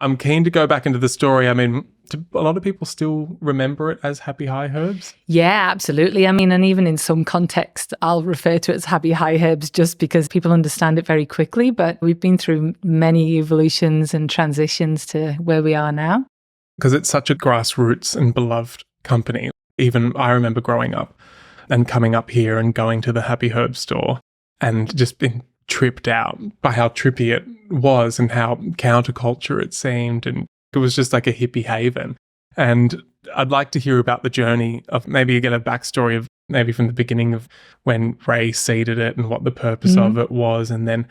I'm keen to go back into the story. I mean, do a lot of people still remember it as Happy High Herbs? Yeah, absolutely. I mean, and even in some context, I'll refer to it as Happy High Herbs just because people understand it very quickly. But we've been through many evolutions and transitions to where we are now. Because it's such a grassroots and beloved company. Even I remember growing up and coming up here and going to the Happy Herb store and just being tripped out by how trippy it was and how counterculture it seemed. And it was just like a hippie haven. And I'd like to hear about the journey of maybe get a backstory of maybe from the beginning of when Ray seeded it and what the purpose of it was. And then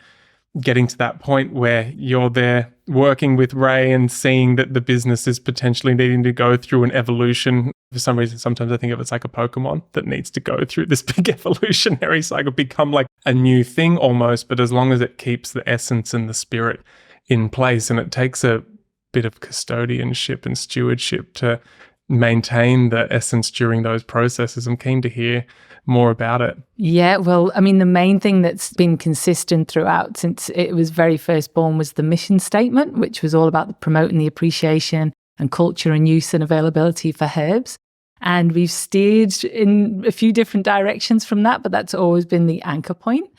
getting to that point where you're there working with Ray and seeing that the business is potentially needing to go through an evolution. For some reason, sometimes I think of it's like a Pokemon that needs to go through this big evolutionary cycle, become like a new thing almost, but as long as it keeps the essence and the spirit in place. And it takes a bit of custodianship and stewardship to maintain the essence during those processes. I'm keen to hear more about it. Yeah, well, I mean, the main thing that's been consistent throughout since it was very first born was the mission statement, which was all about promoting the appreciation and culture and use and availability for herbs. And we've steered in a few different directions from that, but that's always been the anchor point.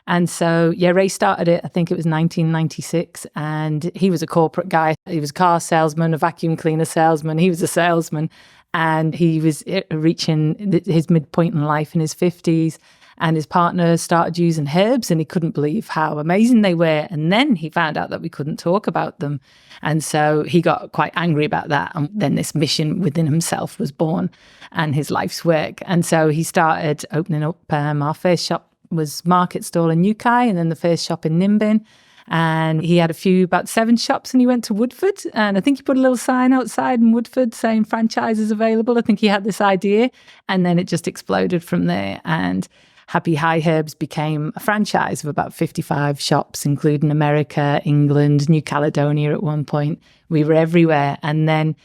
And so, yeah, Ray started it, I think it was 1996, and he was a corporate guy. He was a car salesman, a vacuum cleaner salesman. He was a salesman, and he was reaching his midpoint in life in his 50s, and his partner started using herbs, and he couldn't believe how amazing they were. And then he found out that we couldn't talk about them. And so he got quite angry about that. And then this mission within himself was born and his life's work. And so he started opening up our first shop was Market Stall in Newquay, and then the first shop in Nimbin. And he had about 7 shops, and he went to Woodford. And I think he put a little sign outside in Woodford saying franchises available. I think he had this idea, and then it just exploded from there. And Happy High Herbs became a franchise of about 55 shops, including America, England, New Caledonia at one point. We were everywhere. And then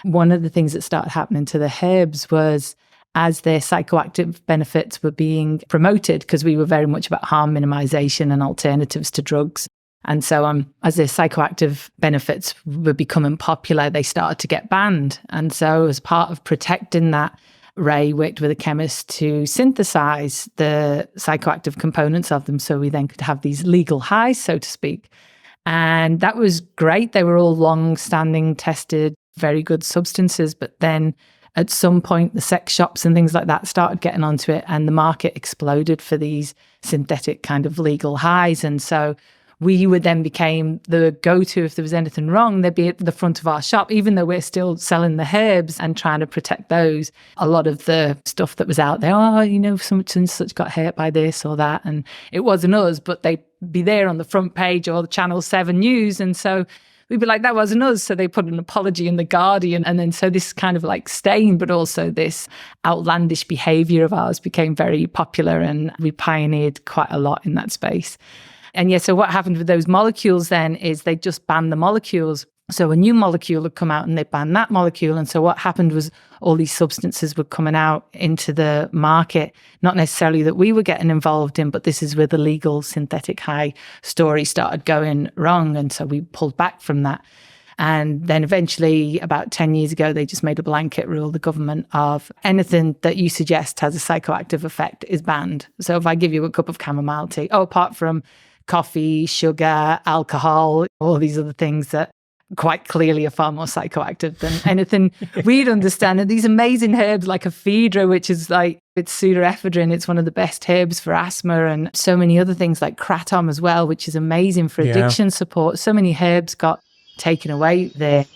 one of the things that started happening to the herbs was as their psychoactive benefits were being promoted, because we were very much about harm minimization and alternatives to drugs. And so as their psychoactive benefits were becoming popular, they started to get banned. And so as part of protecting that, Ray worked with a chemist to synthesize the psychoactive components of them so we then could have these legal highs, so to speak. And that was great. They were all long-standing, tested, very good substances. But then at some point, the sex shops and things like that started getting onto it, and the market exploded for these synthetic kind of legal highs. And so we would then became the go-to if there was anything wrong. They'd be at the front of our shop, even though we're still selling the herbs and trying to protect those. A lot of the stuff that was out there, so much and such got hurt by this or that. And it wasn't us, but they'd be there on the front page or the Channel 7 News. And so we'd be like, that wasn't us. So they put an apology in The Guardian. And then so this kind of like stain, but also this outlandish behavior of ours became very popular, and we pioneered quite a lot in that space. And yeah, so what happened with those molecules then is they just banned the molecules. So a new molecule had come out and they banned that molecule. And so what happened was all these substances were coming out into the market, not necessarily that we were getting involved in, but this is where the legal synthetic high story started going wrong. And so we pulled back from that. And then eventually, about 10 years ago, they just made a blanket rule, the government, of anything that you suggest has a psychoactive effect is banned. So if I give you a cup of chamomile tea, apart from coffee, sugar, alcohol, all these other things that quite clearly are far more psychoactive than anything we'd understand. And these amazing herbs like ephedra, which is like, it's pseudoephedrine, it's one of the best herbs for asthma, and so many other things like kratom as well, which is amazing for addiction support. So many herbs got taken away there.